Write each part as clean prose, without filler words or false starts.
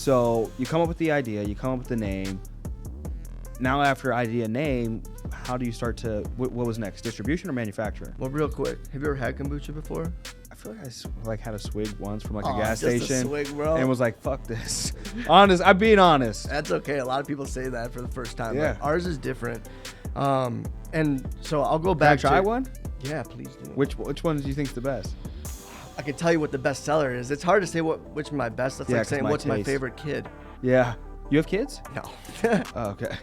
So you come up with the idea, you come up with the name. Now after idea name, how do you start to, what was next? Distribution or manufacturing? Well, real quick, have you ever had kombucha before? I feel like I had a swig once from like a gas just station. A swig, bro. And was like, fuck this. I'm being honest. That's okay. A lot of people say that for the first time. Yeah. But ours is different. And so I'll go Can back I try to one? Yeah, please do. Which one do you think's the best? I can tell you what the best seller is. It's hard to say which is my best. That's Yeah, like 'cause saying my what's my taste. favorite kid. Yeah. You have kids? No. Oh, okay.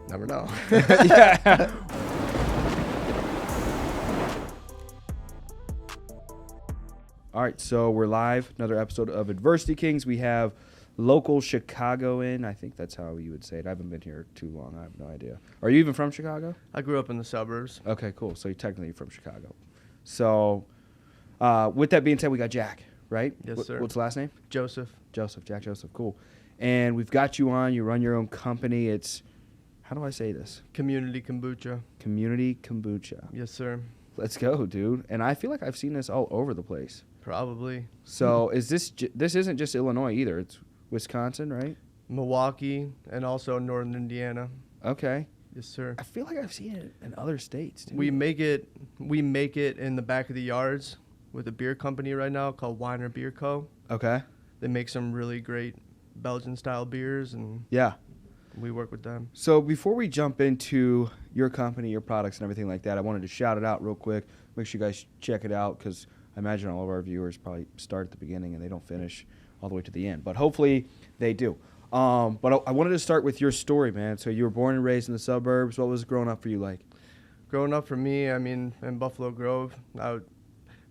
Never know. Yeah. All right, so we're live. Another episode of Adversity Kings. We have local Chicagoan. I think that's how you would say it. I haven't been here too long. I have no idea. Are you even from Chicago? I grew up in the suburbs. Okay, cool. So you're technically from Chicago. So with that being said, we got Jack, right? Yes, sir. What's the last name? Joseph. Jack Joseph. Cool. And we've got you on. You run your own company. It's, how do I say this? Community kombucha. Community Kombucha. Yes, sir. Let's go, dude. And I feel like I've seen this all over the place. Probably. So is this isn't just Illinois either. It's Wisconsin, right? Milwaukee and also northern Indiana. Okay. Yes, sir. I feel like I've seen it in other states too. We make it in the back of the yards with a beer company right now called Weiner Beer Co. Okay. They make some really great Belgian style beers, and Yeah. we work with them. So before we jump into your company, your products, and everything like that, I wanted to shout it out real quick. Make sure you guys check it out because I imagine all of our viewers probably start at the beginning and they don't finish all the way to the end. But hopefully they do. But I wanted to start with your story, man. So you were born and raised in the suburbs. What was growing up for you like? Growing up for me, I mean, in Buffalo Grove,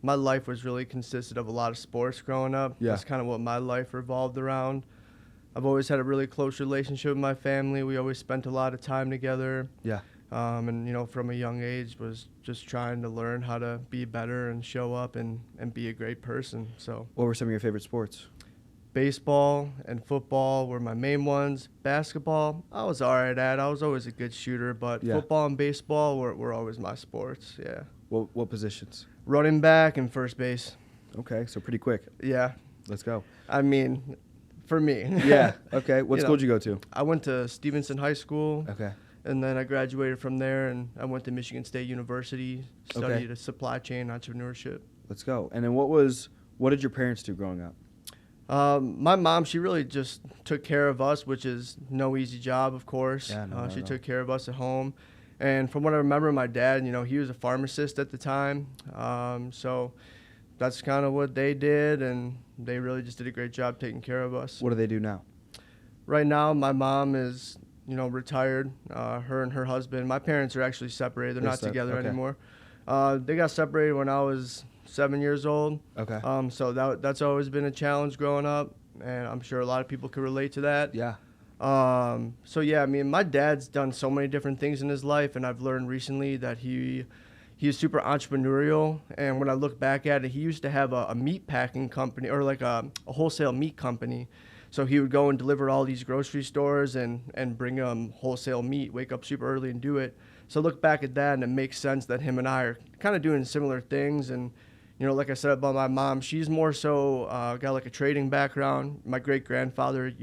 my life was really consisted of a lot of sports growing up. Yeah. That's kind of what my life revolved around. I've always had a really close relationship with my family. We always spent a lot of time together. Yeah. And, from a young age was just trying to learn how to be better and show up and be a great person. So What were some of your favorite sports? baseball and football were my main ones. Basketball, I was all right at. I was always a good shooter, but Yeah. football and baseball were always my sports, yeah. What positions? Running back and first base. Okay, so pretty quick. Yeah. Let's go. I mean, for me. Yeah. Okay. What You school know. did you go to? I went to Stevenson High School, Okay. and then I graduated from there, and I went to Michigan State University, studied supply chain entrepreneurship. Let's go. And then what did your parents do growing up? My mom, she really just took care of us, which is no easy job, of course. Yeah, no. She took care of us at home. And from what I remember, my dad, he was a pharmacist at the time. So that's kind of what they did, and they really just did a great job taking care of us. What do they do now? Right now, my mom is, retired. Her and her husband. My parents are actually separated. They're not together okay. anymore. They got separated when I was 7 years old. Okay. So that's always been a challenge growing up, and I'm sure a lot of people could relate to that. Yeah. So yeah, I mean, my dad's done so many different things in his life, and I've learned recently that he is super entrepreneurial. And when I look back at it, he used to have a meat packing company, or like a wholesale meat company. So he would go and deliver all these grocery stores and bring wholesale meat, wake up super early and do it. So look back at that, and it makes sense that him and I are kind of doing similar things. And like I said about my mom, she's more so got like a trading background. My great-grandfather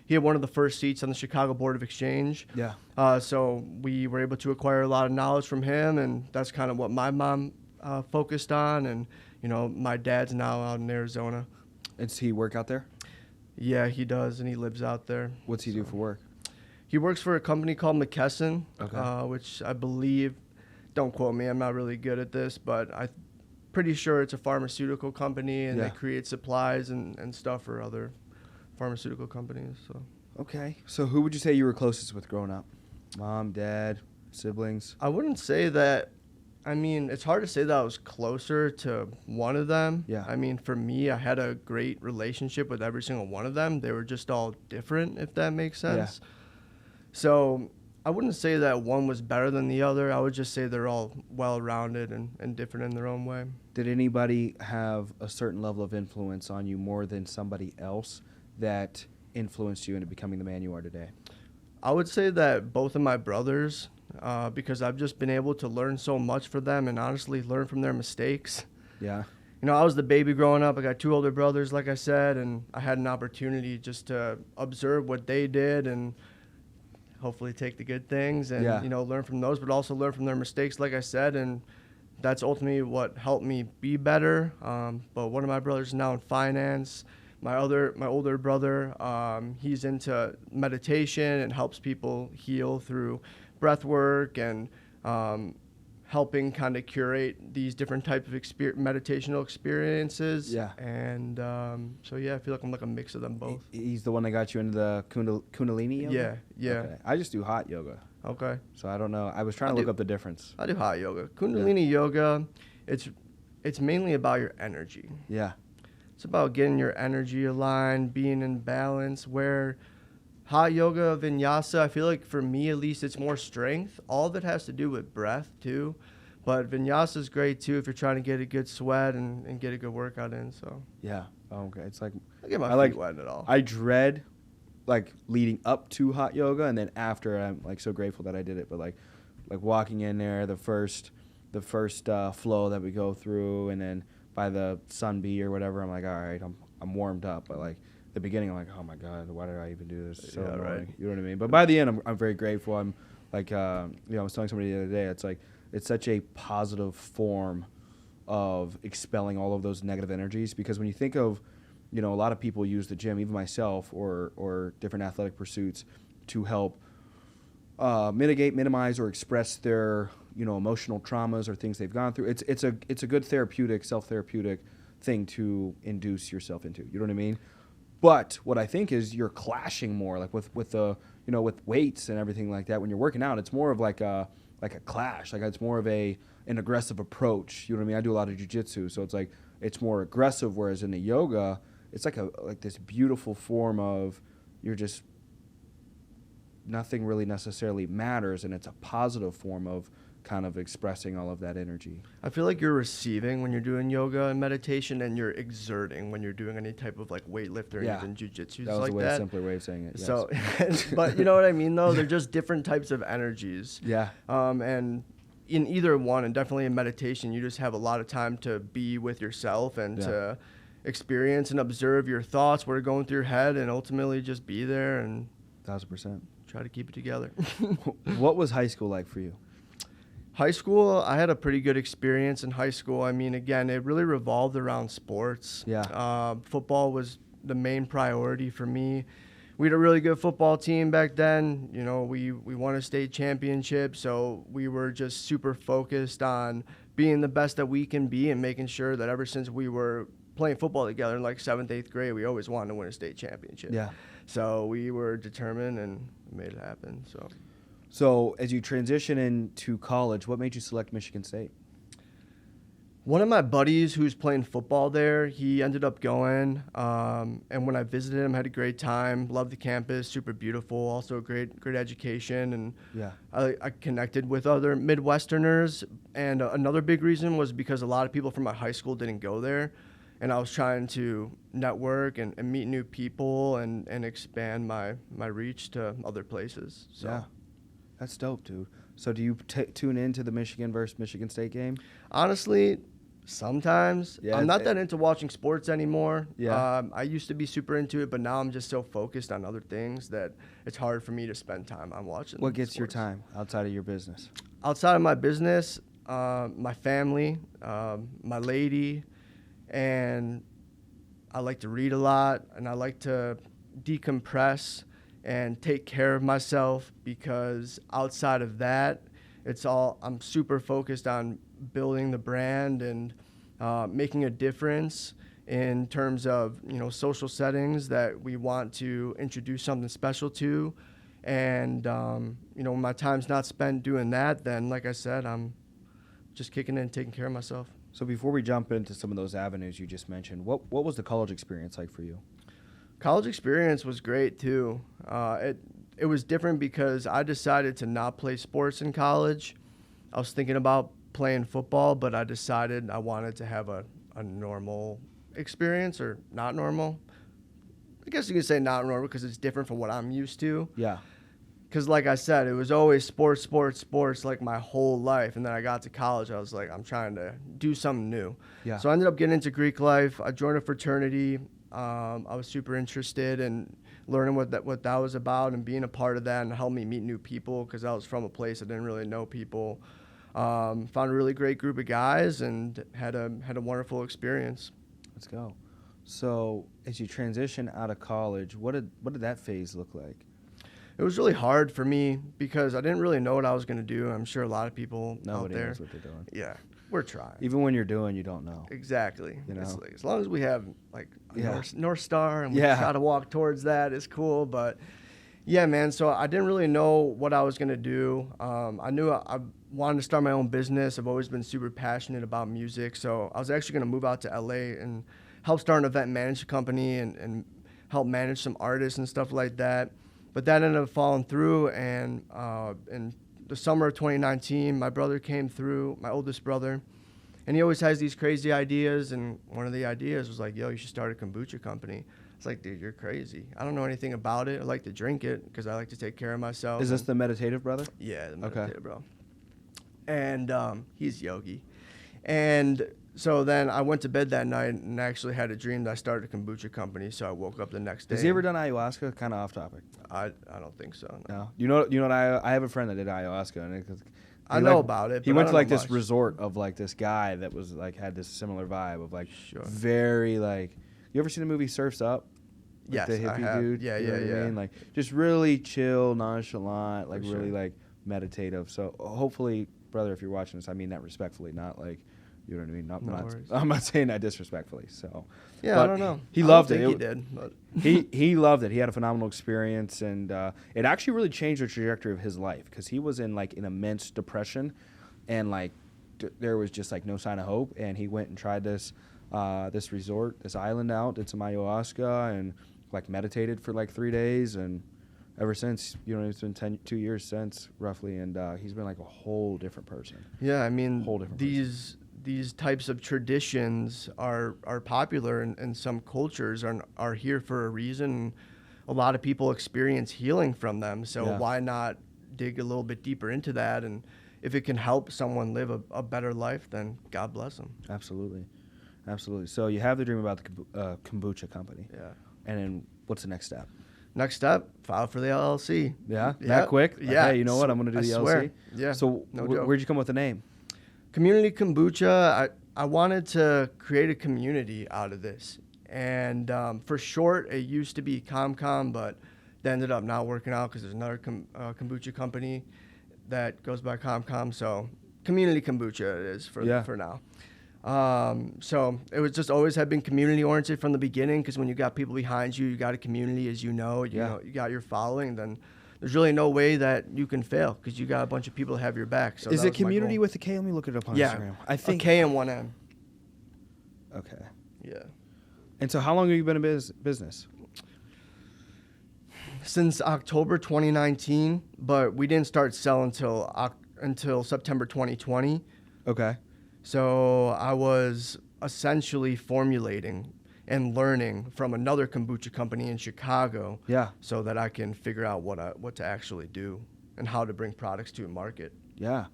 he had one of the first seats on the Chicago Board of Exchange. Yeah. So we were able to acquire a lot of knowledge from him, and that's kind of what my mom focused on. And, my dad's now out in Arizona. And does he work out there? Yeah, he does, and he lives out there. What's he do for work? He works for a company called McKesson, Okay. which I believe, don't quote me, I'm not really good at this, but I'm pretty sure it's a pharmaceutical company, and Yeah. they create supplies and stuff for other pharmaceutical companies. So Okay. So who would you say you were closest with growing up? Mom, dad, siblings? I wouldn't say that. I mean, it's hard to say that I was closer to one of them. Yeah. I mean, for me, I had a great relationship with every single one of them. They were just all different, if that makes sense. Yeah. So I wouldn't say that one was better than the other. I would just say they're all well-rounded and different in their own way. Did anybody have a certain level of influence on you more than somebody else that influenced you into becoming the man you are today? I would say that both of my brothers, because I've just been able to learn so much from them and honestly learn from their mistakes. Yeah. I was the baby growing up. I got 2 older brothers, like I said, and I had an opportunity just to observe what they did and hopefully take the good things and, learn from those, but also learn from their mistakes, like I said. And that's ultimately what helped me be better. But one of my brothers is now in finance. My older brother, he's into meditation and helps people heal through breath work and helping kind of curate these different types of meditational experiences. Yeah. And I feel like I'm like a mix of them both. He's the one that got you into the Kundalini yoga? Yeah. Okay. I just do hot yoga. Okay. So I don't know. I was trying to look up the difference. I do hot yoga. Kundalini yoga, it's mainly about your energy. Yeah. It's about getting your energy aligned, being in balance, where hot yoga, vinyasa, I feel like for me at least, it's more strength. All of it has to do with breath too. But vinyasa is great too if you're trying to get a good sweat and get a good workout in. So yeah. Okay. It's like I get my feet wet at all. I dread like leading up to hot yoga, and then after I'm like so grateful that I did it. But like walking in there, the first flow that we go through, and then by the sun bee or whatever, I'm like, all right, I'm warmed up. But like the beginning, I'm like, oh my God, why did I even do this? It's so annoying. Right. You know what I mean? But by the end, I'm very grateful. I'm like, I was telling somebody the other day, it's like it's such a positive form of expelling all of those negative energies, because when you think of, a lot of people use the gym, even myself, or different athletic pursuits to help mitigate, minimize, or express their emotional traumas or things they've gone through. It's a good self-therapeutic thing to induce yourself into. You know what I mean? But what I think is you're clashing more, like with the with weights and everything like that. When you're working out, it's more of like a clash. Like it's more of an aggressive approach. You know what I mean? I do a lot of jiu-jitsu, so it's like it's more aggressive. Whereas in the yoga, it's like this beautiful form of you're just nothing really necessarily matters, and it's a positive form of kind of expressing all of that energy. I feel like you're receiving when you're doing yoga and meditation, and you're exerting when you're doing any type of like weightlifting or even jiu-jitsu. That was a simpler way of saying it. Yes. So, but you know what I mean though? They're just different types of energies. Yeah. And in either one, and definitely in meditation, you just have a lot of time to be with yourself and to experience and observe your thoughts, what are going through your head, and ultimately just be there and 1,000%. Try to keep it together. What was high school like for you? High school, I had a pretty good experience in high school. I mean, again, it really revolved around sports. Yeah. Football was the main priority for me. We had a really good football team back then. We won a state championship, so we were just super focused on being the best that we can be and making sure that ever since we were playing football together in like 7th, 8th grade, we always wanted to win a state championship. Yeah. So we were determined and made it happen. So as you transition into college, what made you select Michigan State? One of my buddies who's playing football there, he ended up going, and when I visited him, I had a great time. Loved the campus, super beautiful, also a great education, and I connected with other Midwesterners. And another big reason was because a lot of people from my high school didn't go there, and I was trying to network and meet new people and expand my reach to other places. So. Yeah. That's dope, dude. So do you tune into the Michigan versus Michigan State game? Honestly, sometimes. Yeah, I'm not that into watching sports anymore. Yeah. I used to be super into it, but now I'm just so focused on other things that it's hard for me to spend time on watching What gets sports. your time outside of your business? Outside of my business, my family, my lady, and I like to read a lot, and I like to decompress and take care of myself, because outside of that, I'm super focused on building the brand and making a difference in terms of, social settings that we want to introduce something special to. And, when my time's not spent doing that, then like I said, I'm just kicking in and taking care of myself. So before we jump into some of those avenues you just mentioned, what was the college experience like for you? College experience was great too. It was different because I decided to not play sports in college. I was thinking about playing football, but I decided I wanted to have a normal experience, or not normal. I guess you could say not normal because it's different from what I'm used to. Yeah. Because like I said, it was always sports, sports, sports like my whole life. And then I got to college. I was like, I'm trying to do something new. Yeah. So I ended up getting into Greek life. I joined a fraternity. I was super interested in learning what that was about and being a part of that, and helped me meet new people because I was from a place I didn't really know people. Found a really great group of guys and had a wonderful experience. Let's go. So as you transition out of college, what did that phase look like? It was really hard for me because I didn't really know what I was going to do. I'm sure a lot of people Nobody out there knows what they're doing. Yeah, we're trying. Even when you're doing, you don't know. Exactly. You know? It's like, as long as we have like a Yeah. North Star and we Yeah. try to walk towards that, it's cool. But yeah, man. So I didn't really know what I was gonna do. I knew I wanted to start my own business. I've always been super passionate about music. So I was actually gonna move out to LA and help start an event management company and help manage some artists and stuff like that. But that ended up falling through, and in the summer of 2019, my brother came through, my oldest brother, and he always has these crazy ideas, and one of the ideas was like, yo, you should start a kombucha company. It's like, dude, you're crazy. I don't know anything about it. I like to drink it because I like to take care of myself. Is this the meditative brother? Yeah, the Okay. meditative bro. And he's yogi. And so then I went to bed that night and actually had a dream that I started a kombucha company. So I woke up the next day. Has he ever done ayahuasca? Kind of off topic. I don't think so. No. No. You know what? I have a friend that did ayahuasca, and I know about it. He but went I to don't like know this much. resort of like this guy that was like had this similar vibe of like Sure. very like. You ever seen the movie Surf's Up? Like Yes, the I hippie have. dude. Yeah, you know yeah, what I yeah. mean? Like just really chill, nonchalant, like For really sure. like meditative. So hopefully, brother, if you're watching this, I mean that respectfully, not like. You know what I mean? No worries. I'm not saying that disrespectfully. So, Yeah, but I don't know. He I loved don't it. think he did. But He loved it. He had a phenomenal experience, and it actually really changed the trajectory of his life because he was in like an immense depression, and like there was just like no sign of hope. And he went and tried this resort, this island out, did some ayahuasca, and like meditated for like 3 days, and ever since, you know, it's been 2 years since roughly, and he's been like a whole different person. yeah, I mean, Whole different these types of traditions are popular in some cultures and are here for a reason. A lot of people experience healing from them, so Yeah. why not dig a little bit deeper into that? And if it can help someone live a better life, then God bless them. Absolutely. So you have the dream about the kombucha company. Yeah. And then what's the next step? Next step, file for the LLC. Yeah? Yeah. That quick? Like, Yeah. hey, you know what? I'm going to do the I LLC. swear. Yeah. So No joke. where'd you come up with the name? Community Kombucha, I wanted to create a community out of this. And for short, it used to be ComCom, but that ended up not working out because there's another kombucha company that goes by ComCom. So Community Kombucha it is for now. So it was just always had been community oriented from the beginning because when you got people behind you, you got a community, as you know, you got your following, then there's really no way that you can fail because you got a bunch of people that have your back. So Is that it was my community goal. with a K? Let me look it up on Yeah, Instagram. I think a K and one M. Okay. Yeah. And so how long have you been in business? Since October 2019, but we didn't start selling until September 2020. Okay. So I was essentially formulating and learning from another kombucha company in Chicago. Yeah. So that I can figure out what to actually do and how to bring products to a market. Yeah.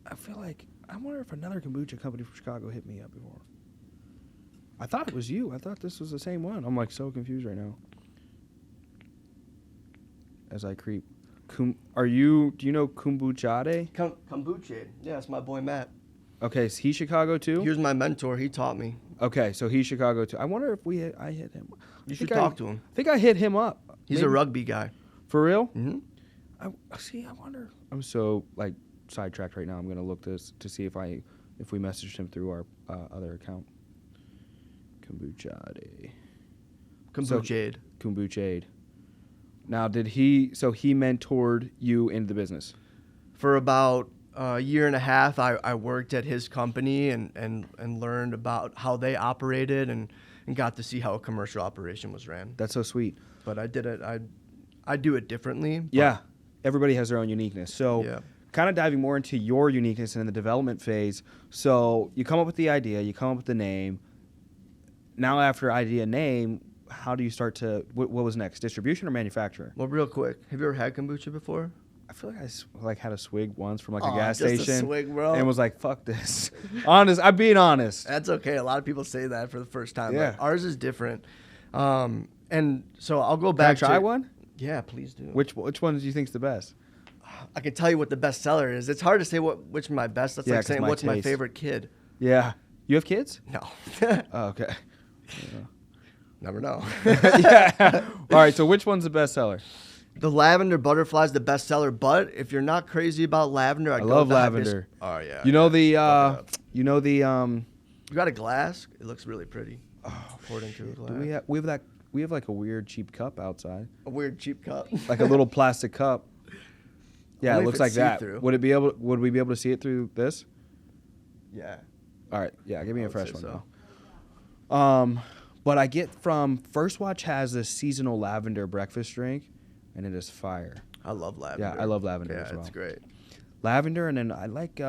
I feel like, I wonder if another kombucha company from Chicago hit me up before. I thought it was you. I thought this was the same one. I'm like so confused right now. As I creep. Do you know Kombucha? Kombucha. Yeah, it's my boy Matt. Okay, is he Chicago too? He was my mentor. He taught me. Okay, so he's Chicago too. I wonder if I hit him. You should talk to him. I think I hit him up. He's Maybe. a rugby guy. For real? Mm-hmm. I wonder. I'm so like sidetracked right now. I'm gonna look this to see if we messaged him through our other account. Kombucha. Kombucha. Now, he mentored you into the business? For about a year and a half, I worked at his company and learned about how they operated and got to see how a commercial operation was ran. That's so sweet. But I did it. I do it differently. Yeah. Everybody has their own uniqueness. So Yeah. kind of diving more into your uniqueness and in the development phase. So you come up with the idea, you come up with the name. Now after idea name, how do you start to, what was next? Distribution or manufacturing? Well, real quick, have you ever had kombucha before? I feel like I had a swig once from like a Aw, gas just a station. swig, bro. And was like, fuck this. I'm being honest. That's okay. A lot of people say that for the first time. Yeah. But ours is different. And so I'll go Can I back try to one? Yeah, please do. Which one do you think's the best? I can tell you what the best seller is. It's hard to say which my best. That's Yeah, like 'cause saying my what's my taste. favorite kid. Yeah. You have kids? No. Oh, okay. Never know. Yeah. All right. So which one's the best seller? The lavender butterfly is the best seller, but if you're not crazy about lavender, I go love with the lavender. Oh yeah. You know the Fuck it up. you You got a glass? It looks really pretty. oh, Poured into a glass. do we have like a weird cheap cup outside, A weird cheap cup. like a little plastic cup. Yeah, Only it if looks like it's that. see-through. Would we be able to see it through this? Yeah. All right. Yeah, give me I a would fresh say one. so. Though. But I get from First Watch has this seasonal lavender breakfast drink, and it is fire. I love lavender. Yeah, I love lavender Yeah, as well. it's great. Lavender, and then I like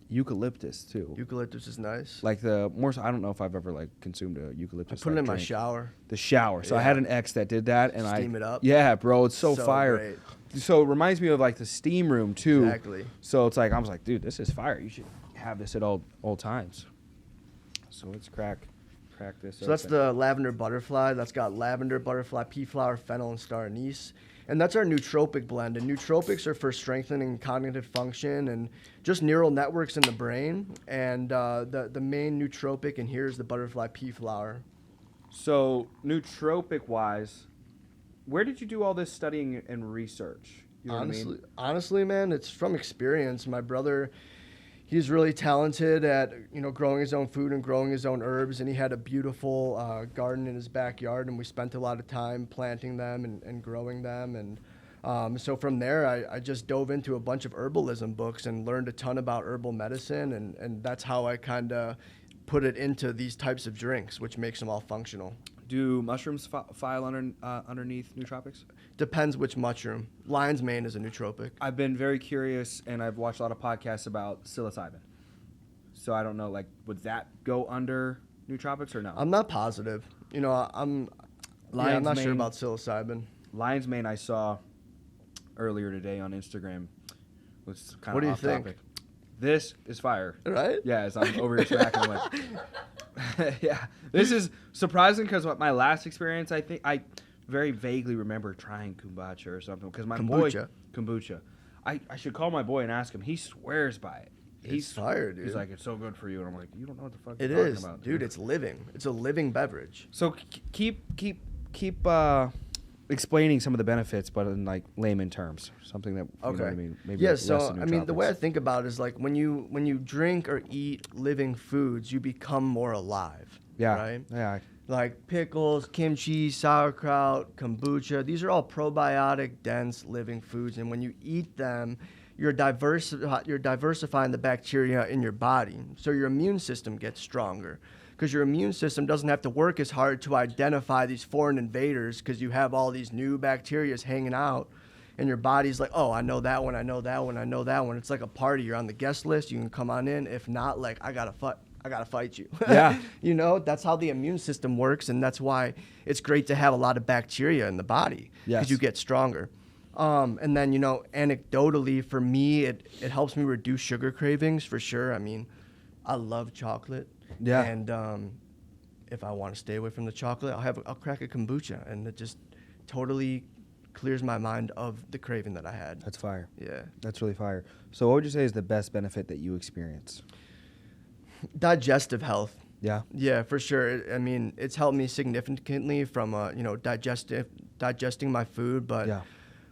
eucalyptus too. Eucalyptus is nice. Like I don't know if I've ever like consumed a I eucalyptus. put it in my drink. shower. The shower. So I Yeah. had an ex that did that, and Steam it up? Yeah, bro, it's so fire. Great. So it reminds me of like the steam room too. Exactly. So it's like I was like, dude, this is fire. You should have this at all times. So let's crack this. So that's the lavender butterfly. That's got lavender, butterfly, pea flower, fennel, and star anise. And that's our nootropic blend. And nootropics are for strengthening cognitive function and just neural networks in the brain. And the main nootropic in here is the butterfly pea flower. So nootropic wise, where did you do all this studying and research? You know what I mean? Honestly, man, it's from experience. My brother, he's really talented at growing his own food and growing his own herbs, and he had a beautiful garden in his backyard, and we spent a lot of time planting them and growing them. And so from there, I just dove into a bunch of herbalism books and learned a ton about herbal medicine, and that's how I kind of put it into these types of drinks, which makes them all functional. Do mushrooms file underneath nootropics? Depends which mushroom. Lion's mane is a nootropic. I've been very curious, and I've watched a lot of podcasts about psilocybin. So I don't know, like, would that go under nootropics or no? I'm not positive. I'm not sure about psilocybin. Lion's mane I saw earlier today on Instagram was kind What do of you off think? topic. This is fire. Right? Yeah, as I'm over here smacking, I'm like, yeah. This is surprising because my last experience, I think I very vaguely remember trying kombucha or something because my kombucha. I should call my boy and ask him. He swears by it. He's fire, dude. He's like, it's so good for you, and I'm like, you don't know what the fuck It you're is, talking about, dude. It's living. It's a living beverage. So keep explaining some of the benefits, but in like layman terms, something that you know what I mean. Maybe Yeah. less So than I mean, the way I nootropics. think about it is like when you drink or eat living foods, you become more alive. Yeah. Right. Yeah. Like pickles, kimchi, sauerkraut, kombucha. These are all probiotic, dense, living foods, and when you eat them, you're diversifying the bacteria in your body, so your immune system gets stronger. Because your immune system doesn't have to work as hard to identify these foreign invaders, because you have all these new bacteria hanging out, and your body's like, oh, I know that one, I know that one, I know that one. It's like a party. You're on the guest list. You can come on in. If not, like, I gotta fight you. Yeah. That's how the immune system works, and that's why it's great to have a lot of bacteria in the body, because Yes. you get stronger. And then, anecdotally, for me, it helps me reduce sugar cravings for sure. I mean, I love chocolate. Yeah. And if I want to stay away from the chocolate, I'll crack a kombucha, and it just totally clears my mind of the craving that I had. That's fire. Yeah. That's really fire. So what would you say is the best benefit that you experience? Digestive health. Yeah. Yeah, for sure. I mean, it's helped me significantly from, digesting my food. But Yeah.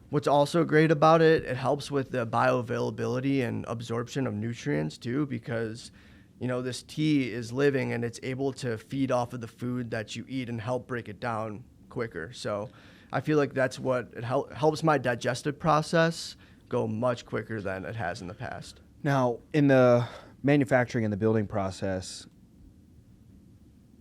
what's also great about it, it helps with the bioavailability and absorption of nutrients too, because, this tea is living and it's able to feed off of the food that you eat and help break it down quicker. So I feel like that's what it helps my digestive process go much quicker than it has in the past. Now, in the manufacturing and the building process,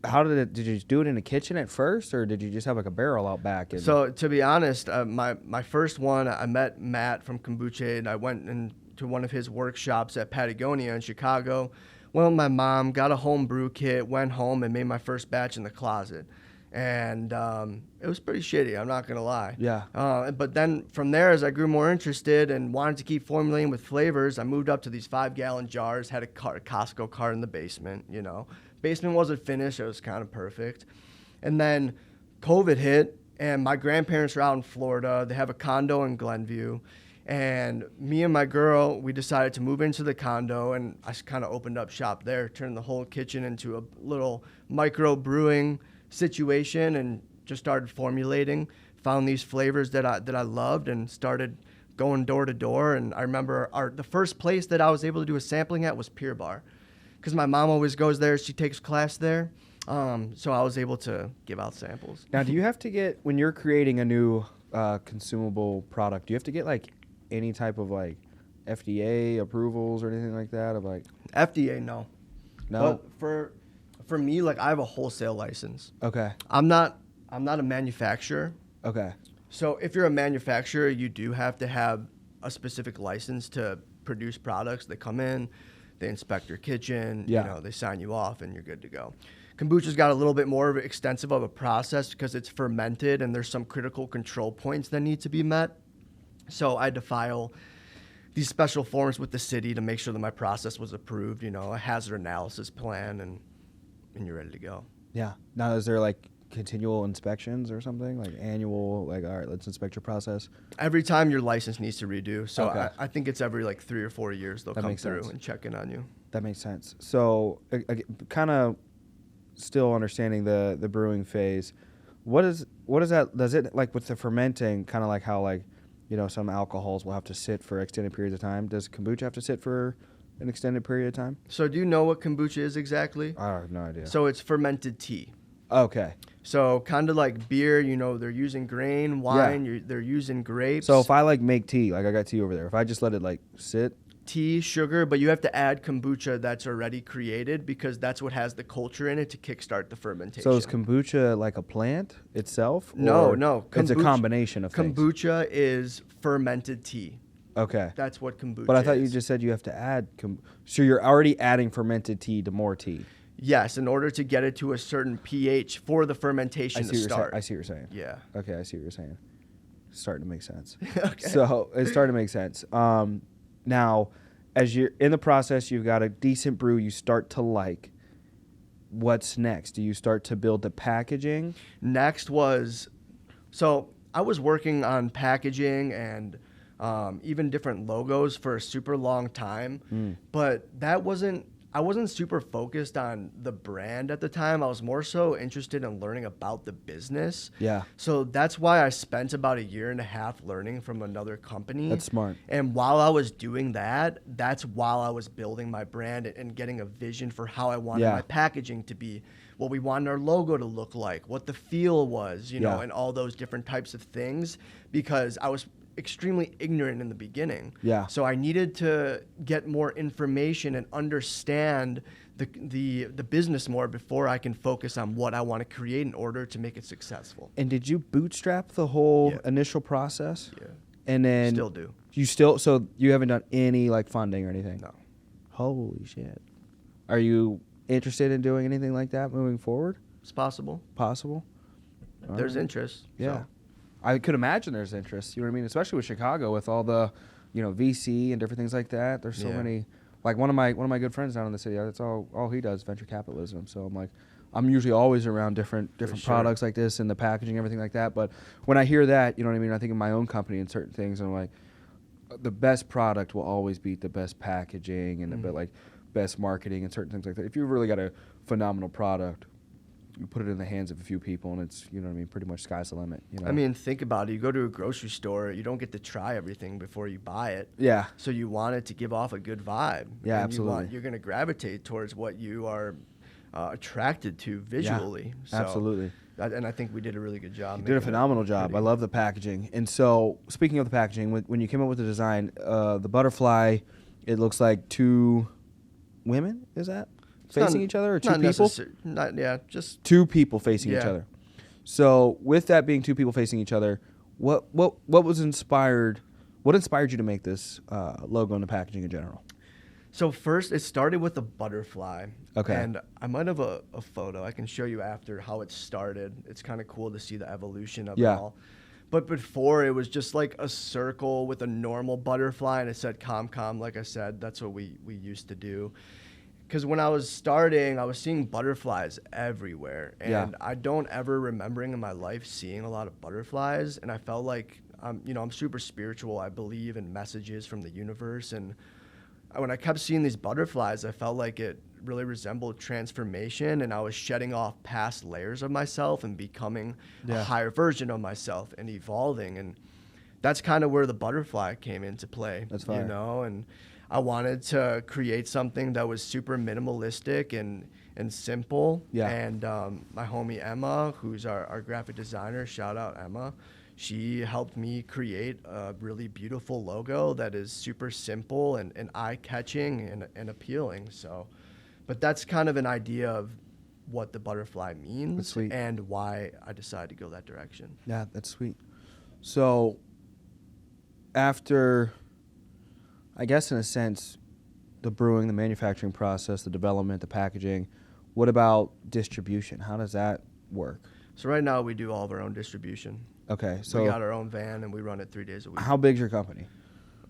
did you do it in a kitchen at first, or did you just have like a barrel out back? So to be honest, my first one, I met Matt from Kombucha, and I went into one of his workshops at Patagonia in Chicago. Went with my mom, got a home brew kit, went home and made my first batch in the closet. And it was pretty shitty, I'm not going to lie. Yeah. But then from there, as I grew more interested and wanted to keep formulating with flavors, I moved up to these 5-gallon jars, had a Costco cart in the basement, you know. Basement wasn't finished. It was kind of perfect. And then COVID hit, and my grandparents are out in Florida. They have a condo in Glenview. And me and my girl, we decided to move into the condo, and I kind of opened up shop there, turned the whole kitchen into a little micro brewing situation, and just started formulating. Found these flavors that I loved, and started going door to door. And I remember the first place that I was able to do a sampling at was Pure Bar, because my mom always goes there. She takes class there. So I was able to give out samples. Now, do you have to get, when you're creating a new consumable product, do you have to get like any type of like FDA approvals or anything like that? Of like FDA, no. No. But for me, like, I have a wholesale license. Okay. I'm not a manufacturer. Okay. So if you're a manufacturer, you do have to have a specific license to produce products. They come in, they inspect your kitchen, Yeah. you know, they sign you off, and you're good to go. Kombucha's got a little bit more extensive of a process because it's fermented, and there's some critical control points that need to be met. So I had to file these special forms with the city to make sure that my process was approved, you know, a hazard analysis plan, and you're ready to go. Yeah. Now, is there like continual inspections or something, like annual, like, all right, let's inspect your process? Every time your license needs to redo. So Okay. I think it's every like 3 or 4 years they'll That come makes through sense. and check in on you. That makes sense. So, kind of still understanding the brewing phase. What is that? Does it, like with the fermenting, kind of like how, like, you know, some alcohols will have to sit for extended periods of time? Does kombucha have to sit for an extended period of time? So do you know what kombucha is exactly? I have no idea. So it's fermented tea. Okay. So kind of like beer, you know, they're using grain, wine, they're using grapes. So if I like make tea, like I got tea over there, if I just let it like sit. Tea, sugar, but you have to add kombucha that's already created because that's what has the culture in it to kickstart the fermentation. So is kombucha like a plant itself? No, or no. It's a combination of things. Kombucha is fermented tea. Okay. That's what kombucha is. But I thought you just said you have to add. So you're already adding fermented tea to more tea. Yes, in order to get it to a certain pH for the fermentation to start. I see what you're saying. Yeah. Okay, I see what you're saying. It's starting to make sense. Okay. So it's starting to make sense. Now, as you're in the process, you've got a decent brew you start to like. What's next? Do you start to build the packaging? Next was, so I was working on packaging and even different logos for a super long time, but I wasn't super focused on the brand at the time. I was more so interested in learning about the business. Yeah. So that's why I spent about 1.5 years learning from another company. That's smart. And while I was doing that, that's while I was building my brand and getting a vision for how I wanted my packaging to be, what we wanted our logo to look like, what the feel was, you know, and all those different types of things, because I was extremely ignorant in the beginning. Yeah. So I needed to get more information and understand the business more before I can focus on what I want to create in order to make it successful. And did you bootstrap the whole initial process? Yeah. And then Still do. So you haven't done any like funding or anything? No. Holy shit. Are you interested in doing anything like that moving forward? It's possible. Possible? There's interest. Yeah. So. I could imagine there's interest, you know what I mean? Especially with Chicago, with all the, you know, VC and different things like that. There's so many, like one of my good friends down in the city, that's all he does, venture capitalism. So I'm like, I'm usually always around different products like this and the packaging, everything like that. But when I hear that, you know what I mean? I think of my own company and certain things, and I'm like, the best product will always beat the best packaging and the best marketing and certain things like that. If you've really got a phenomenal product, you put it in the hands of a few people, and it's, you know what I mean, pretty much sky's the limit. You know? I mean, think about it. You go to a grocery store, you don't get to try everything before you buy it. Yeah. So you want it to give off a good vibe. Yeah, and absolutely. You're going to gravitate towards what you are attracted to visually. Yeah, absolutely. And I think we did a really good job. You did a phenomenal job. I love the packaging. And so, speaking of the packaging, when you came up with the design, the butterfly, it looks like 2 women, is that? Facing each other, or 2 people? Just 2 people facing each other. So with that being 2 people facing each other, what was inspired? What inspired you to make this logo and the packaging in general? So first, it started with a butterfly. Okay. And I might have a photo. I can show you after how it started. It's kind of cool to see the evolution of it all. But before, it was just like a circle with a normal butterfly, and it said ComCom. Like I said, that's what we used to do. Because when I was starting, I was seeing butterflies everywhere. And I don't ever remembering in my life seeing a lot of butterflies. And I felt like, I'm super spiritual. I believe in messages from the universe. And when I kept seeing these butterflies, I felt like it really resembled transformation, and I was shedding off past layers of myself and becoming a higher version of myself and evolving. And that's kind of where the butterfly came into play. That's fire. You know, and I wanted to create something that was super minimalistic and simple. Yeah. And my homie Emma, who's our graphic designer, shout out Emma, she helped me create a really beautiful logo that is super simple and eye-catching and appealing. So, but that's kind of an idea of what the butterfly means and why I decided to go that direction. Yeah, that's sweet. So after, I guess in a sense, the brewing, the manufacturing process, the development, the packaging, what about distribution? How does that work? So right now we do all of our own distribution. Okay, so we got our own van and we run it 3 days a week. How big's your company?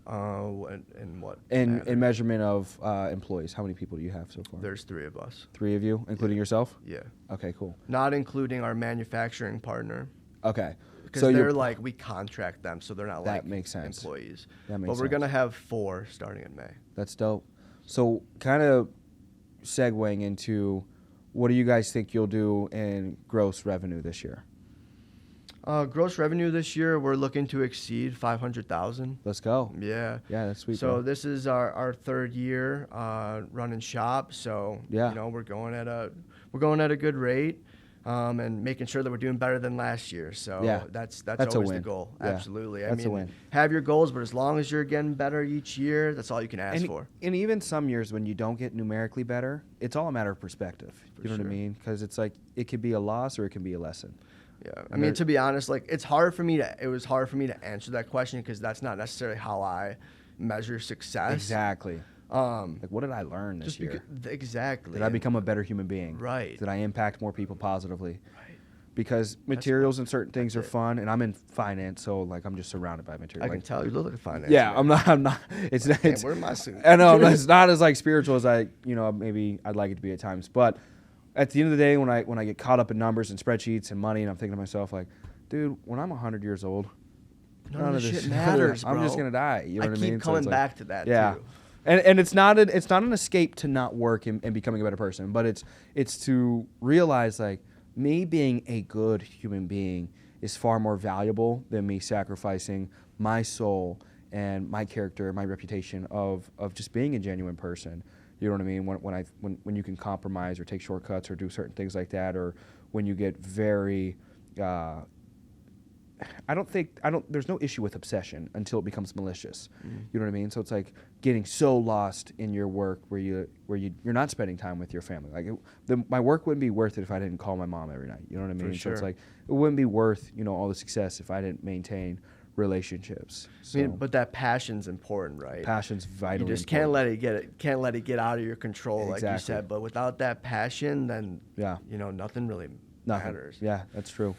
In what? In measurement of employees, how many people do you have so far? There's 3 of us. 3 of you, including yourself? Yeah. Okay, cool. Not including our manufacturing partner. Okay. Because they're like, we contract them, so they're not that makes sense. Employees. That makes but we're sense. going to have 4 starting in May. That's dope. So kind of segueing into, what do you guys think you'll do in gross revenue this year? Gross revenue this year, we're looking to exceed 500,000. Let's go. Yeah. Yeah, that's sweet. So bro. this is our 3rd year running shop. So we're going at a good rate, and making sure that we're doing better than last year. So that's always the goal. Yeah. Absolutely. That's a win. Have your goals, but as long as you're getting better each year, that's all you can ask for. And even some years when you don't get numerically better, it's all a matter of perspective. You know what I mean? Because it's like it could be a loss or it can be a lesson. Yeah, I mean, to be honest, like it was hard for me to answer that question because that's not necessarily how I measure success. Exactly. Like, what did I learn this year? Exactly. Did I become a better human being? Right. Did I impact more people positively? Right. Because materials and certain things are fun, and I'm in finance, so like I'm just surrounded by material. I can tell you look like a finance. Yeah, man. I'm not. It's where's my suit? I know it's not as like spiritual as maybe I'd like it to be at times, but at the end of the day, when I get caught up in numbers and spreadsheets and money, and I'm thinking to myself like, dude, when I'm 100 years old, none of this shit matters, bro. I'm just gonna die. You know what I mean? I keep coming back to that too. And it's not an escape to not work and becoming a better person, but it's to realize like me being a good human being is far more valuable than me sacrificing my soul and my character, my reputation of just being a genuine person. You know what I mean? When you can compromise or take shortcuts or do certain things like that, or when you get very, there's no issue with obsession until it becomes malicious. You know what I mean? So it's like getting so lost in your work where you're not spending time with your family. Like my work wouldn't be worth it if I didn't call my mom every night. You know what I mean? For sure. So it's like it wouldn't be worth all the success if I didn't maintain relationships. So I mean, but that passion's important, right? Passion's vital. You just can't let it get out of your control, like you said. But without that passion, then nothing really matters. Yeah, that's true.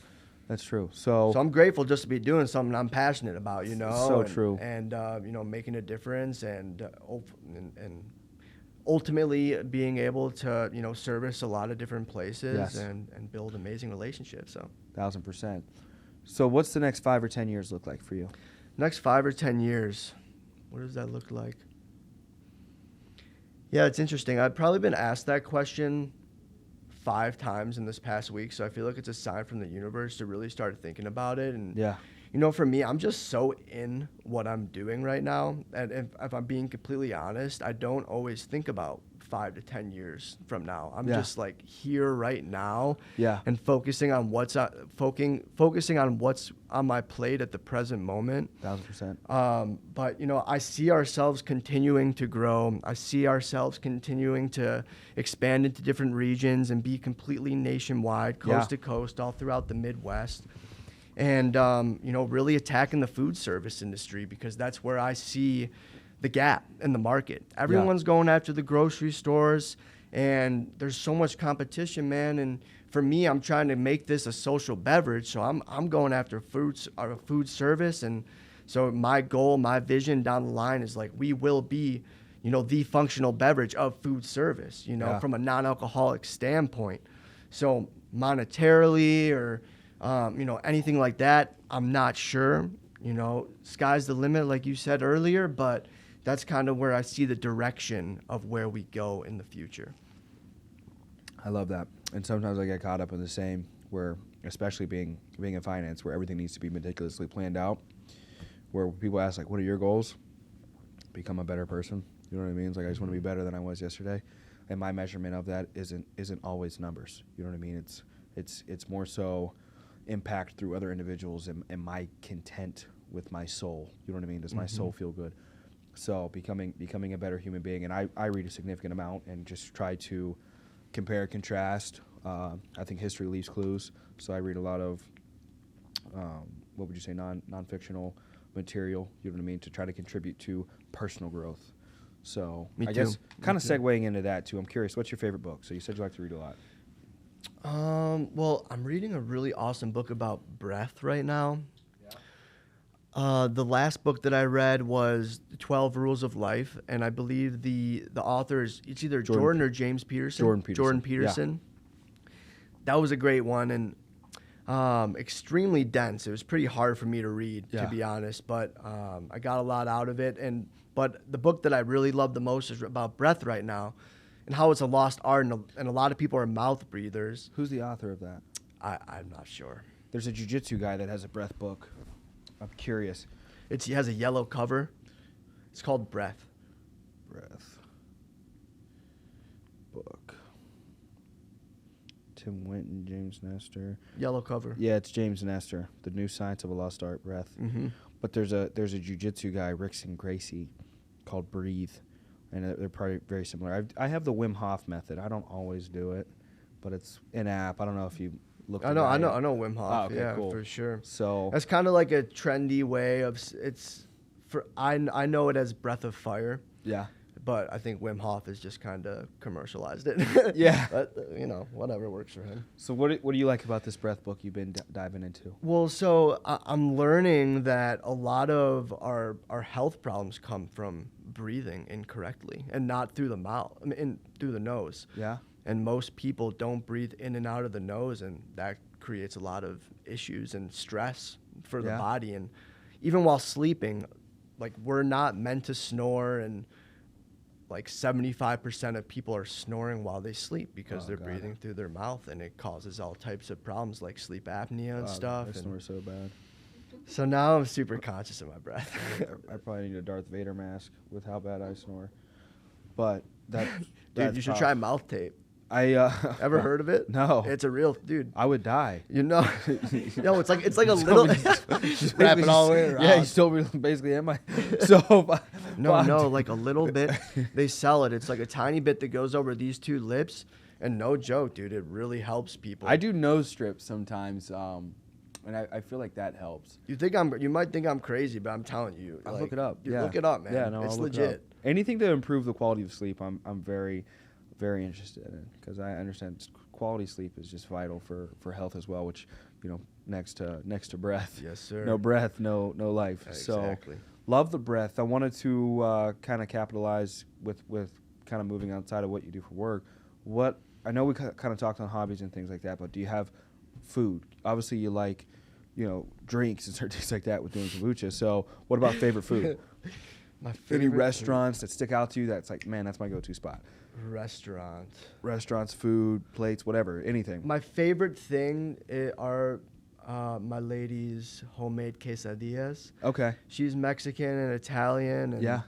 That's true. So I'm grateful just to be doing something I'm passionate about, So true. And making a difference and ultimately being able to service a lot of different places and build amazing relationships. So 1000%. So what's the next 5 or 10 years look like for you? Next 5 or 10 years, what does that look like? Yeah, it's interesting. I've probably been asked that question 5 times in this past week, so I feel like it's a sign from the universe to really start thinking about it. And for me, I'm just so in what I'm doing right now, and if I'm being completely honest, I don't always think about 5 to 10 years from now. I'm just like here right now, and focusing on what's on my plate at the present moment. 1000%. But I see ourselves continuing to grow. I see ourselves continuing to expand into different regions and be completely nationwide, coast to coast, all throughout the Midwest. And really attacking the food service industry, because that's where I see the gap in the market. Everyone's going after the grocery stores, and there's so much competition, man. And for me, I'm trying to make this a social beverage, so I'm going after food service. And so my goal, my vision down the line is like, we will be, the functional beverage of food service, from a non-alcoholic standpoint. So monetarily or, anything like that, I'm not sure. Sky's the limit, like you said earlier, but that's kind of where I see the direction of where we go in the future. I love that. And sometimes I get caught up in the same, where, especially being in finance, where everything needs to be meticulously planned out, where people ask, like, what are your goals? Become a better person. You know what I mean? It's like, I just want to be better than I was yesterday. And my measurement of that isn't always numbers. You know what I mean? It's more so impact through other individuals and my content with my soul. You know what I mean? Does my soul feel good? So becoming a better human being. And I read a significant amount and just try to compare, contrast. I think history leaves clues. So I read a lot of, what would you say, non-fictional material, you know what I mean, to try to contribute to personal growth. So I guess kind of segueing into that too, I'm curious, what's your favorite book? So you said you like to read a lot. Well, I'm reading a really awesome book about breath right now. The last book that I read was 12 Rules of Life, and I believe the author is, it's either Jordan or James Peterson. Jordan Peterson. Yeah. That was a great one, and extremely dense. It was pretty hard for me to read, to be honest, but I got a lot out of it. But the book that I really love the most is about breath right now, and how it's a lost art, and a lot of people are mouth breathers. Who's the author of that? I'm not sure. There's a jiu-jitsu guy that has a breath book. I'm curious. He has a yellow cover. It's called Breath. Breath. Book. Tim Winton, James Nestor. Yellow cover. Yeah, it's James Nestor. The New Science of a Lost Art, Breath. Mm-hmm. But there's a jiu-jitsu guy, Rickson Gracie, called Breathe. And they're probably very similar. I have the Wim Hof method. I don't always do it, but it's an app. I don't know if you looked at it. I know Wim Hof. Oh, okay, yeah, cool. For sure. So that's kind of like a trendy way of I know it as Breath of Fire. Yeah. But I think Wim Hof has just kind of commercialized it. Yeah. But, whatever works for him. So what do you like about this breath book you've been diving into? Well, so I'm learning that a lot of our health problems come from breathing incorrectly and not through the mouth, through the nose. Yeah. And most people don't breathe in and out of the nose, and that creates a lot of issues and stress for the body. And even while sleeping, like, we're not meant to snore, and like 75% of people are snoring while they sleep because they're breathing through their mouth, and it causes all types of problems like sleep apnea and stuff. I snore so bad. So now I'm super conscious of my breath. I probably need a Darth Vader mask with how bad I snore. But dude, you should try mouth tape. Ever heard of it? No. It's a real dude. I would die. No, it's like a little. Just wrap it all the way around. Yeah, you still basically am I. So no, like a little bit. They sell it. It's like a tiny bit that goes over these two lips, and no joke, dude, it really helps people. I do nose strips sometimes, and I feel like that helps. You might think I'm crazy, but I'm telling you. I'll look it up. Look it up, man. Yeah, no, it's I'll legit. Look it up. Anything to improve the quality of sleep, I'm very, very interested in, because I understand quality sleep is just vital for health as well, which, next to breath. Yes, sir. No breath, no life. Exactly. So love the breath. I wanted to kind of capitalize with kind of moving outside of what you do for work. I know we kind of talked on hobbies and things like that, but do you have food? Obviously you like, drinks and certain things like that with doing kombucha. So what about favorite food? My favorite Any restaurants that stick out to you that's like, man, that's my go-to spot? Restaurants, food, plates, whatever, anything. My favorite thing are my lady's homemade quesadillas. Okay. She's Mexican and Italian, and yeah.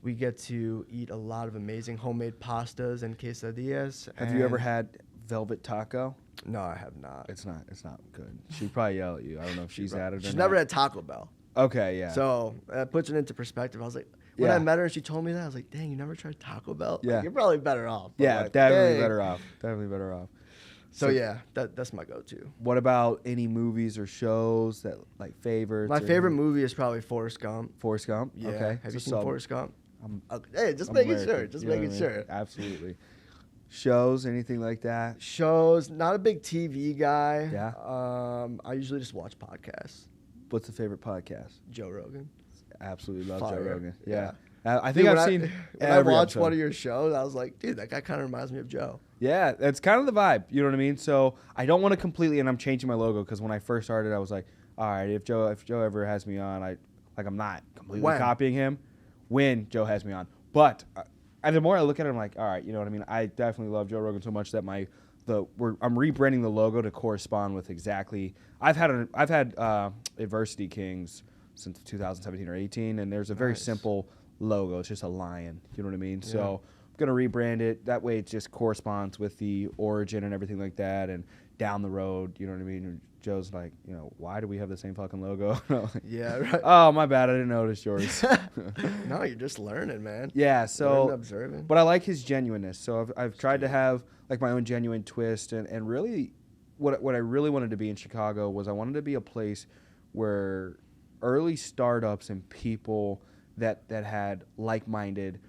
we get to eat a lot of amazing homemade pastas and quesadillas. Have you ever had velvet taco? No, I have not. It's not good. She'd probably yell at you. I don't know if she's had it. She's never had Taco Bell. Okay, yeah. So that puts it into perspective. I was like, when I met her and she told me that, I was like, dang, you never tried Taco Bell? Yeah. Like, you're probably better off. Yeah, like, definitely better off. Definitely better off. So yeah, that's my go-to. What about any movies or shows that like favorites? My favorite movie is probably Forrest Gump. Forrest Gump? Yeah. Okay. Have you seen Forrest Gump? Hey, just I'm making American, sure. Just you know making what I mean? sure. Absolutely. Shows, anything like that? Shows, not a big TV guy. Yeah. I usually just watch podcasts. What's the favorite podcast? Joe Rogan. Absolutely love Joe Fire. Rogan. Yeah. Yeah. I think Dude, I've seen when I every watched episode. one of your shows, I was like, dude, that guy kind of reminds me of Joe. Yeah, that's kind of the vibe. You know what I mean? So I don't want to completely, and I'm changing my logo because when I first started, I was like, all right, if Joe ever has me on, I'm not completely copying him when Joe has me on. But the more I look at it, I'm like, all right, you know what I mean? I definitely love Joe Rogan so much that I'm rebranding the logo to correspond with exactly. I've had Adversity Kings since 2017 or 18, and there's a very simple logo. It's just a lion. You know what I mean? Yeah. So I'm gonna rebrand it. That way, it just corresponds with the origin and everything like that. And down the road, you know what I mean? And Joe's like, why do we have the same fucking logo? Yeah, right. Oh, my bad. I didn't notice yours. No, you're just learning, man. Yeah. So, observing. But I like his genuineness. So I've tried to have like my own genuine twist, and really, what I really wanted to be in Chicago was I wanted to be a place where early startups and people that had like-minded,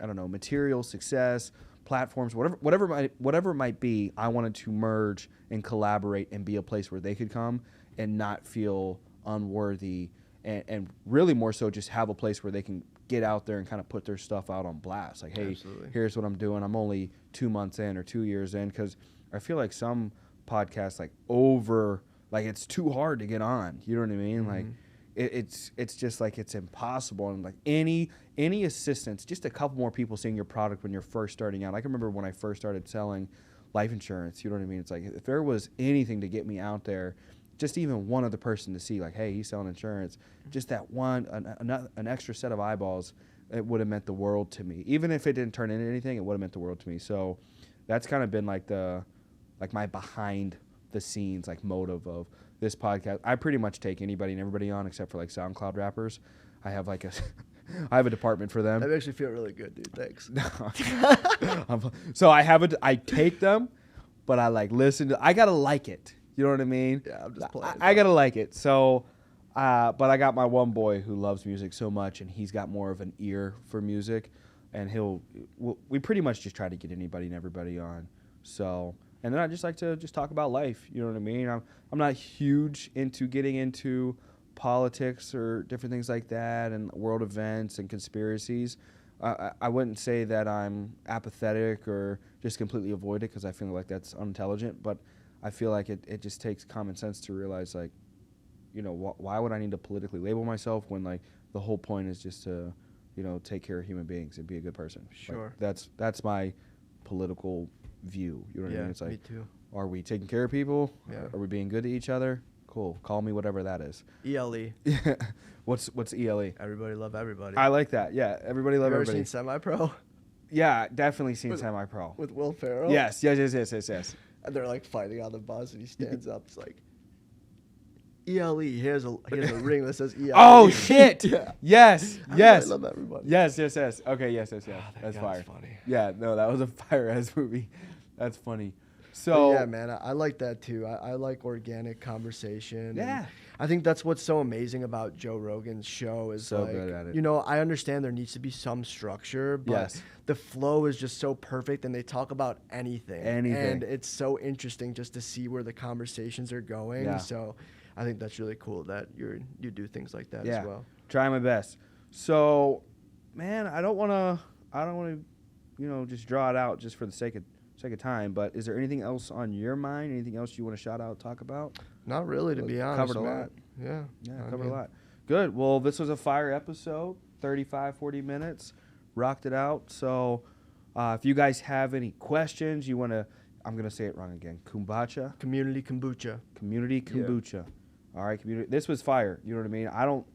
material success, platforms, whatever it might be, I wanted to merge and collaborate and be a place where they could come and not feel unworthy, and really more so just have a place where they can get out there and kind of put their stuff out on blast. Like, hey, Absolutely. Here's what I'm doing. I'm only 2 months in or 2 years in, because I feel like some podcasts it's too hard to get on. You know what I mean? Mm-hmm. Like it's just like it's impossible. And like any assistance, just a couple more people seeing your product when you're first starting out. I can remember when I first started selling life insurance. You know what I mean? It's like if there was anything to get me out there, just even one other person to see, like, hey, he's selling insurance, just that an extra set of eyeballs, it would have meant the world to me. Even if it didn't turn into anything, it would have meant the world to me. So that's kind of been like my behind the scenes motive of this podcast. I pretty much take anybody and everybody on except for like SoundCloud rappers. I have I have a department for them. That makes me feel really good, dude. Thanks. So I take them, but I listen to. I gotta like it. You know what I mean? Yeah, I'm just playing. I gotta like it. So, but I got my one boy who loves music so much, and he's got more of an ear for music, and we pretty much just try to get anybody and everybody on. So, and then I just like to just talk about life. You know what I mean? I'm not huge into getting into politics or different things like that, and world events and conspiracies. I wouldn't say that I'm apathetic or just completely avoid it, because I feel like that's unintelligent, but I feel like it just takes common sense to realize, why would I need to politically label myself when, the whole point is just to, take care of human beings and be a good person. Sure. That's my political view. You know what I mean? It's me too. Are we taking care of people? Yeah. Are we being good to each other? Cool. Call me whatever that is. ELE. What's ELE? Everybody love everybody. I like that. Yeah. Everybody love everybody. Ever seen Semi-Pro? Yeah, definitely seen Semi-Pro. With Will Ferrell? Yes. And they're fighting on the bus, and he stands up. It's like, ELE. Here's a ring that says ELE. Oh shit! Yeah. Yes. I love everybody. Yes. Okay. Yes. That's fire. Funny. Yeah. No, that was a fire ass movie. That's funny. So but yeah, man, I like that too. I like organic conversation. Yeah. I think that's what's so amazing about Joe Rogan's show is so good at it. I understand there needs to be some structure, but the flow is just so perfect, and they talk about anything. And it's so interesting just to see where the conversations are going. Yeah. So I think that's really cool that you do things like that as well. Try my best. So, man, I don't want to, just draw it out just for the sake of time, but is there anything else on your mind? Anything else you want to shout out, talk about? Not really, to be honest. Covered a lot. Yeah. Covered a lot. Good. Well, this was a fire episode, 35, 40 minutes. Rocked it out. So if you guys have any questions, you want to, I'm going to say it wrong again, Kombucha? Community Kombucha. Community Kombucha. Yeah. All right, community. This was fire. You know what I mean? I don't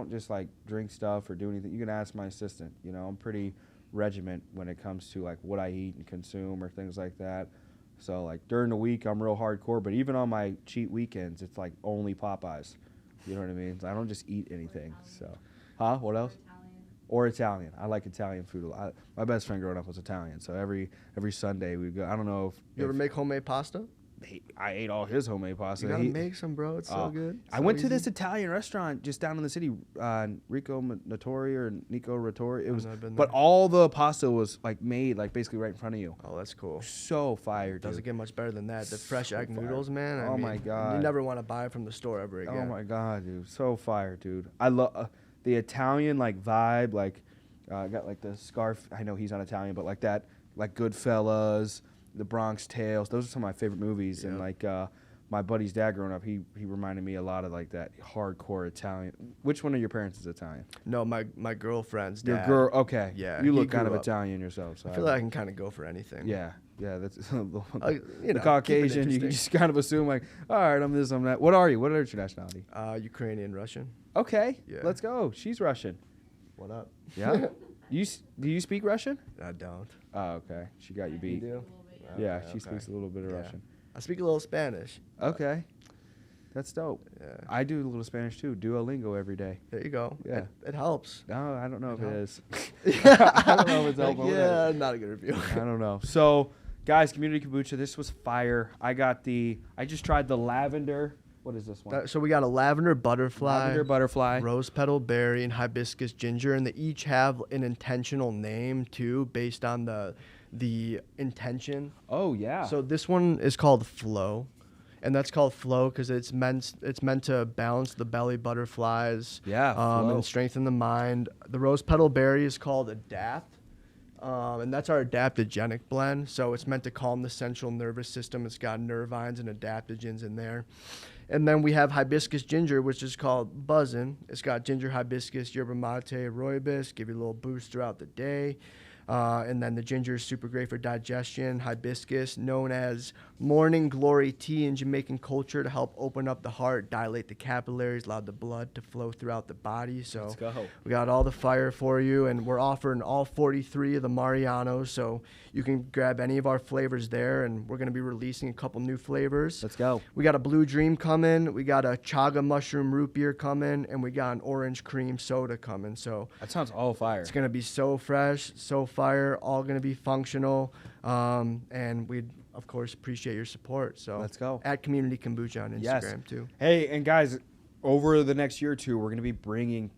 just drink stuff or do anything. You can ask my assistant. I'm pretty regiment when it comes to what I eat and consume or things like that. So during the week I'm real hardcore, but even on my cheat weekends it's only Popeyes. You know what I mean? So I don't just eat anything. So, what else? Or Italian. I like Italian food a lot. My best friend growing up was Italian, so every Sunday we go. I don't know if you ever make homemade pasta. I ate all his homemade pasta. You gotta make some, bro. It's so good. I went to this Italian restaurant just down in the city, Rico Nattori or Nico Rattori. It was, but all the pasta was like made like basically right in front of you. Oh, that's cool. So fire, dude. Doesn't get much better than that. The fresh egg noodles, man. I mean, my God. You never want to buy it from the store ever again. Oh my God, dude. So fire, dude. I love the Italian like vibe. Like, I got like the scarf. I know he's not Italian, but like that, like Goodfellas, The Bronx Tales. Those are some of my favorite movies. And like my buddy's dad growing up, he reminded me a lot of like that hardcore Italian. Which one of your parents is Italian? No, my girlfriend's dad. Your girl, okay. Yeah. You look kind of Italian yourself. So I feel like I can kind of go for anything. Yeah. That's the Caucasian. You can just kind of assume like, all right, I'm this, I'm that. What are you? What is your nationality? Ukrainian, Russian. Okay. Yeah. Let's go. She's Russian. What up? Yeah. Do you speak Russian? I don't. Oh, okay. She got you beat. You do? Yeah, Okay, she speaks a little bit of Russian. I speak a little Spanish. Okay. That's dope. Yeah. I do a little Spanish too. Duolingo every day. There you go. Yeah. It helps. No, I don't know if it is. I don't know if it's helpful. Yeah, not a good review. I don't know. So, guys, Community Kombucha, this was fire. I just tried the lavender. What is this one? So we got a lavender butterfly, rose petal berry, and hibiscus ginger, and they each have an intentional name too, based on the intention. Oh yeah. So this one is called Flow, and that's called Flow because it's meant to balance the belly butterflies. Yeah. And strengthen the mind. The rose petal berry is called Adapt. And that's our adaptogenic blend. So it's meant to calm the central nervous system. It's got nervines and adaptogens in there. And then we have hibiscus ginger, which is called Buzzin'. It's got ginger, hibiscus, yerba mate, rooibos, give you a little boost throughout the day. And then the ginger is super great for digestion. Hibiscus, known as morning glory tea in Jamaican culture, to help open up the heart, dilate the capillaries, allow the blood to flow throughout the body. So let's go. We got all the fire for you, and we're offering all 43 of the Marianos, so you can grab any of our flavors there, and we're going to be releasing a couple new flavors. Let's go. We got a Blue Dream coming, we got a Chaga Mushroom Root Beer coming, and we got an Orange Cream Soda coming. So that sounds all fire. It's going to be so fresh, so fire, all going to be functional, and we'd, of course, appreciate your support. So let's go. At Community Kombucha on Instagram, too. Hey, and guys, over the next year or two, we're going to be bringing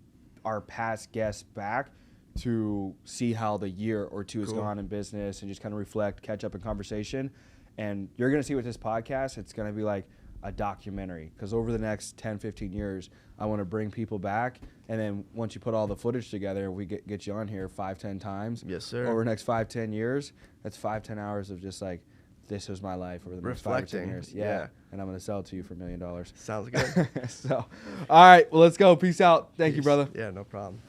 our past guests back to see how the year or two has gone in business and just kind of reflect, catch up in conversation. And you're going to see with this podcast, it's going to be like a documentary, because over the next 10, 15 years, I want to bring people back. And then once you put all the footage together, we get you on here 5-10 times. Yes, sir. Over the next 5-10 years, that's 5-10 hours of just like, this was my life over the next 5 or 10 years. Yeah. And I'm going to sell it to you for $1 million. Sounds good. So, all right. Well, let's go. Peace out. Thank you, brother. Yeah, no problem.